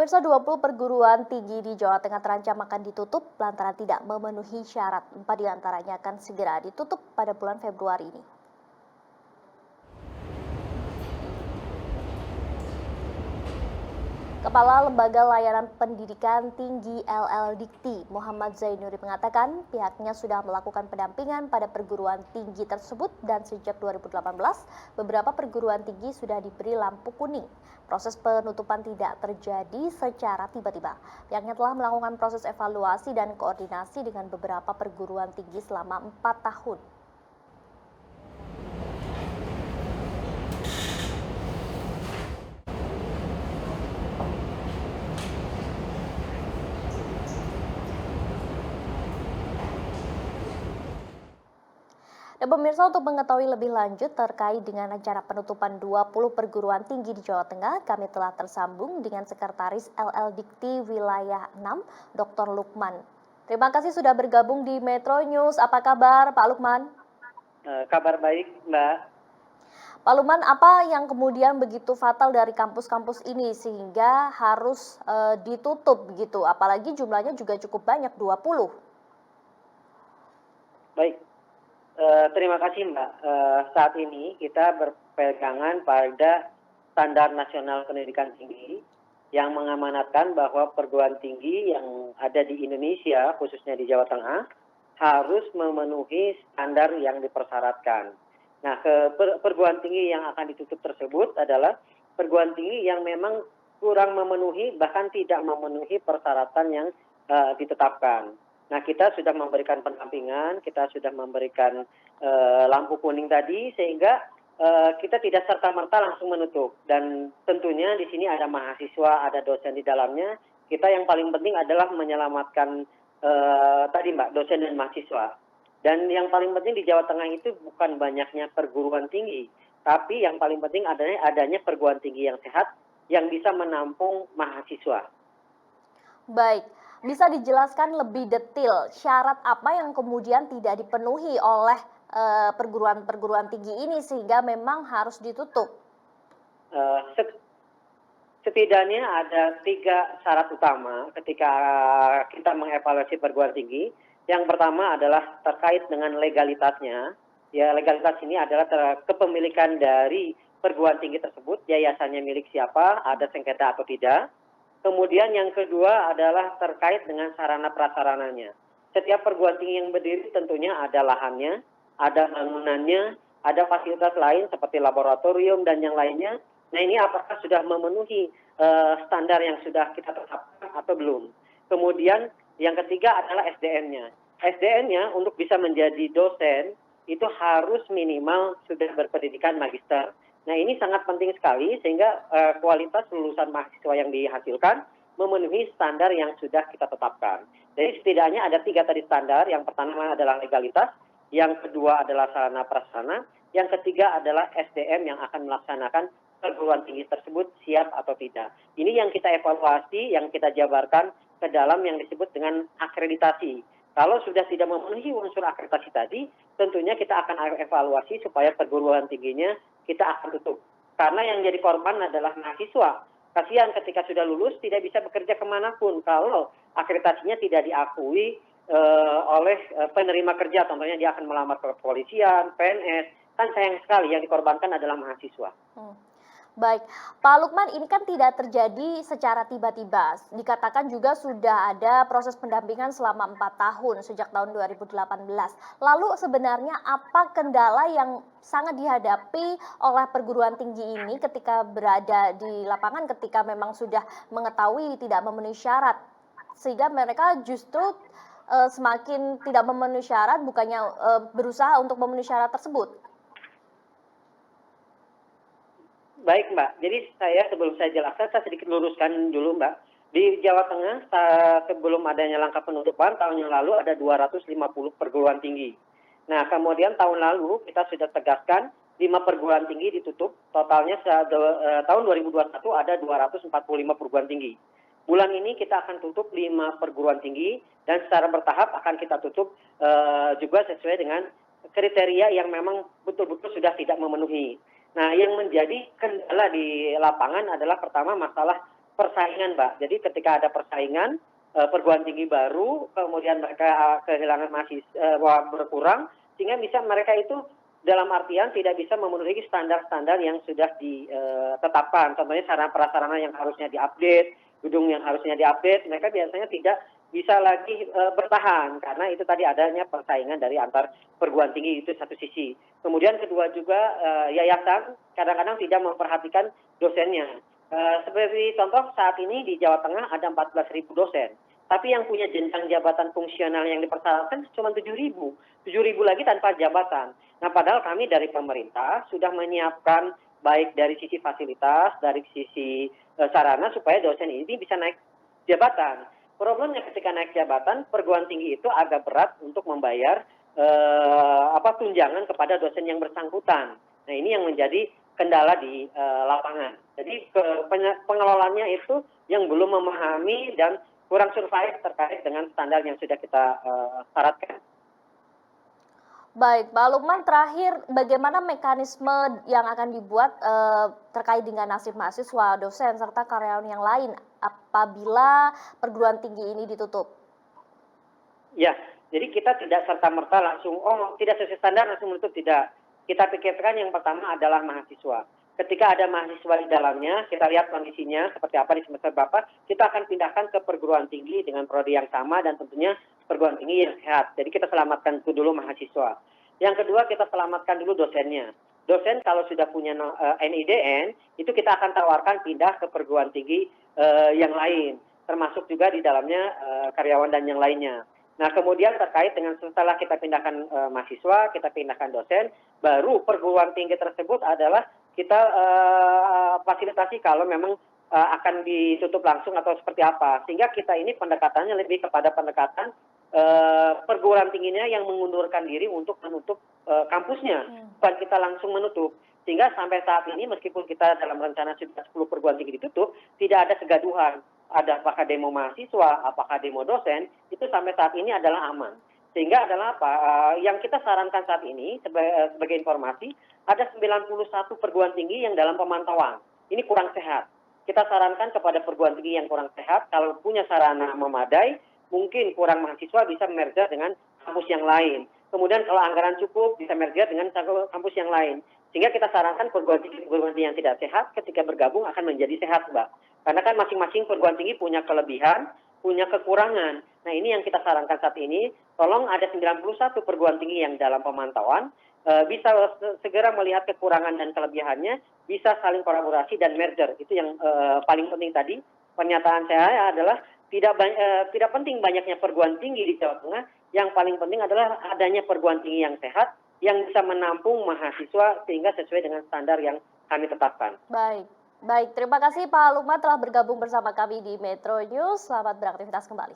Pemirsa 20 perguruan tinggi di Jawa Tengah terancam akan ditutup lantaran tidak memenuhi syarat. 4 diantaranya akan segera ditutup pada bulan Februari ini. Kepala Lembaga Layanan Pendidikan Tinggi LL Muhammad Zainuri mengatakan pihaknya sudah melakukan pendampingan pada perguruan tinggi tersebut dan sejak 2018 beberapa perguruan tinggi sudah diberi lampu kuning. Proses penutupan tidak terjadi secara tiba-tiba. Pihaknya telah melakukan proses evaluasi dan koordinasi dengan beberapa perguruan tinggi selama 4 tahun. Dan pemirsa, untuk mengetahui lebih lanjut terkait dengan rencana penutupan 20 perguruan tinggi di Jawa Tengah, kami telah tersambung dengan Sekretaris LL Dikti Wilayah 6, Dr. Lukman. Terima kasih sudah bergabung di Metro News. Apa kabar, Pak Lukman? Kabar baik, Mbak. Pak Lukman, apa yang kemudian begitu fatal dari kampus-kampus ini sehingga harus ditutup begitu? Apalagi jumlahnya juga cukup banyak, 20. Baik. Terima kasih, Mbak. Saat ini kita berpegangan pada Standar Nasional Pendidikan Tinggi yang mengamanatkan bahwa perguruan tinggi yang ada di Indonesia, khususnya di Jawa Tengah, harus memenuhi standar yang dipersyaratkan. Nah, perguruan tinggi yang akan ditutup tersebut adalah perguruan tinggi yang memang kurang memenuhi, bahkan tidak memenuhi persyaratan yang ditetapkan. Nah, kita sudah memberikan pendampingan, kita sudah memberikan lampu kuning tadi, sehingga kita tidak serta-merta langsung menutup. Dan tentunya di sini ada mahasiswa, ada dosen di dalamnya. Kita yang paling penting adalah menyelamatkan tadi, Mbak, dosen dan mahasiswa. Dan yang paling penting di Jawa Tengah itu bukan banyaknya perguruan tinggi, tapi yang paling penting adanya perguruan tinggi yang sehat, yang bisa menampung mahasiswa. Baik. Bisa dijelaskan lebih detail syarat apa yang kemudian tidak dipenuhi oleh perguruan-perguruan tinggi ini sehingga memang harus ditutup? Setidaknya ada 3 syarat utama ketika kita mengevaluasi perguruan tinggi. Yang pertama adalah terkait dengan legalitasnya. Ya, legalitas ini adalah kepemilikan dari perguruan tinggi tersebut, yayasannya milik siapa, ada sengketa atau tidak. Kemudian yang kedua adalah terkait dengan sarana prasarananya. Setiap perguruan tinggi yang berdiri tentunya ada lahannya, ada bangunannya, ada fasilitas lain seperti laboratorium dan yang lainnya. Nah, ini apakah sudah memenuhi standar yang sudah kita tetapkan atau belum. Kemudian yang ketiga adalah SDM-nya. SDM-nya untuk bisa menjadi dosen itu harus minimal sudah berpendidikan magister. Nah, ini sangat penting sekali sehingga kualitas lulusan mahasiswa yang dihasilkan memenuhi standar yang sudah kita tetapkan. Jadi setidaknya ada 3 tadi standar. Yang pertama adalah legalitas, yang kedua adalah sarana prasarana, yang ketiga adalah SDM yang akan melaksanakan perguruan tinggi tersebut siap atau tidak. Ini yang kita evaluasi, yang kita jabarkan ke dalam yang disebut dengan akreditasi. Kalau sudah tidak memenuhi unsur akreditasi tadi, tentunya kita akan evaluasi supaya perguruan tingginya kita akan tutup. Karena yang jadi korban adalah mahasiswa. Kasihan ketika sudah lulus tidak bisa bekerja kemanapun kalau akreditasinya tidak diakui oleh penerima kerja. Contohnya dia akan melamar ke kepolisian, PNS. Kan sayang sekali yang dikorbankan adalah mahasiswa. Baik, Pak Lukman, ini kan tidak terjadi secara tiba-tiba. Dikatakan juga sudah ada proses pendampingan selama 4 tahun sejak tahun 2018. Lalu sebenarnya apa kendala yang sangat dihadapi oleh perguruan tinggi ini ketika berada di lapangan ketika memang sudah mengetahui tidak memenuhi syarat? Sehingga mereka justru semakin tidak memenuhi syarat bukannya berusaha untuk memenuhi syarat tersebut. Baik, Mbak. Jadi sebelum saya jelaskan, saya sedikit luruskan dulu, Mbak. Di Jawa Tengah sebelum adanya langkah penutupan tahun yang lalu ada 250 perguruan tinggi. Nah, kemudian tahun lalu kita sudah tegaskan 5 perguruan tinggi ditutup. Totalnya tahun 2021 ada 245 perguruan tinggi. Bulan ini kita akan tutup 5 perguruan tinggi dan secara bertahap akan kita tutup juga sesuai dengan kriteria yang memang betul-betul sudah tidak memenuhi. Nah, yang menjadi kendala di lapangan adalah pertama masalah persaingan, Mbak. Jadi ketika ada persaingan, perguruan tinggi baru, kemudian mereka kehilangan mahasiswa berkurang, sehingga bisa mereka itu dalam artian tidak bisa memenuhi standar-standar yang sudah ditetapkan. Contohnya sarana prasarana yang harusnya diupdate, gedung yang harusnya diupdate, mereka biasanya tidak bisa lagi bertahan karena itu tadi adanya persaingan dari antar perguruan tinggi, itu satu sisi. Kemudian kedua juga yayasan kadang-kadang tidak memperhatikan dosennya. Seperti contoh saat ini di Jawa Tengah ada 14.000 dosen, tapi yang punya jenjang jabatan fungsional yang dipersyaratkan cuma 7.000 lagi tanpa jabatan. Nah, padahal kami dari pemerintah sudah menyiapkan baik dari sisi fasilitas, dari sisi sarana supaya dosen ini bisa naik jabatan. Problemnya ketika naik jabatan, perguruan tinggi itu agak berat untuk membayar tunjangan kepada dosen yang bersangkutan. Nah, ini yang menjadi kendala di lapangan. Jadi pengelolanya itu yang belum memahami dan kurang survive terkait dengan standar yang sudah kita syaratkan. Baik, Pak Lukman, terakhir bagaimana mekanisme yang akan dibuat terkait dengan nasib mahasiswa, dosen, serta karyawan yang lain apabila perguruan tinggi ini ditutup? Ya, jadi kita tidak serta-merta langsung, tidak sesuai standar langsung menutup, tidak. Kita pikirkan yang pertama adalah mahasiswa. Ketika ada mahasiswa di dalamnya, kita lihat kondisinya seperti apa di semester berapa, kita akan pindahkan ke perguruan tinggi dengan prodi yang sama dan tentunya perguruan tinggi yang sehat. Jadi kita selamatkan itu dulu mahasiswa. Yang kedua, kita selamatkan dulu dosennya. Dosen kalau sudah punya NIDN, itu kita akan tawarkan pindah ke perguruan tinggi yang lain, termasuk juga di dalamnya karyawan dan yang lainnya. Nah, kemudian terkait dengan setelah kita pindahkan mahasiswa, kita pindahkan dosen, baru perguruan tinggi tersebut adalah kita fasilitasi kalau memang akan ditutup langsung atau seperti apa. Sehingga kita ini pendekatannya lebih kepada pendekatan perguruan tingginya yang mengundurkan diri untuk menutup kampusnya, bukan kita langsung menutup. Sehingga sampai saat ini meskipun kita dalam rencana sudah 10 perguruan tinggi ditutup, tidak ada kegaduhan. Ada apakah demo mahasiswa, apakah demo dosen, itu sampai saat ini adalah aman. Sehingga adalah apa, yang kita sarankan saat ini sebagai informasi, ada 91 perguruan tinggi yang dalam pemantauan. Ini kurang sehat. Kita sarankan kepada perguruan tinggi yang kurang sehat, kalau punya sarana memadai, mungkin kurang mahasiswa bisa merger dengan kampus yang lain. Kemudian kalau anggaran cukup, bisa merger dengan kampus yang lain. Sehingga kita sarankan perguruan tinggi yang tidak sehat ketika bergabung akan menjadi sehat, Mbak. Karena kan masing-masing perguruan tinggi punya kelebihan, punya kekurangan. Nah, ini yang kita sarankan saat ini, tolong ada 91 perguruan tinggi yang dalam pemantauan, bisa segera melihat kekurangan dan kelebihannya, bisa saling kolaborasi dan merger. Itu yang paling penting tadi. Pernyataan saya adalah tidak penting banyaknya perguruan tinggi di Jawa Tengah, yang paling penting adalah adanya perguruan tinggi yang sehat, yang bisa menampung mahasiswa sehingga sesuai dengan standar yang kami tetapkan. Baik, terima kasih Pak Lukman telah bergabung bersama kami di Metro News. Selamat beraktivitas kembali.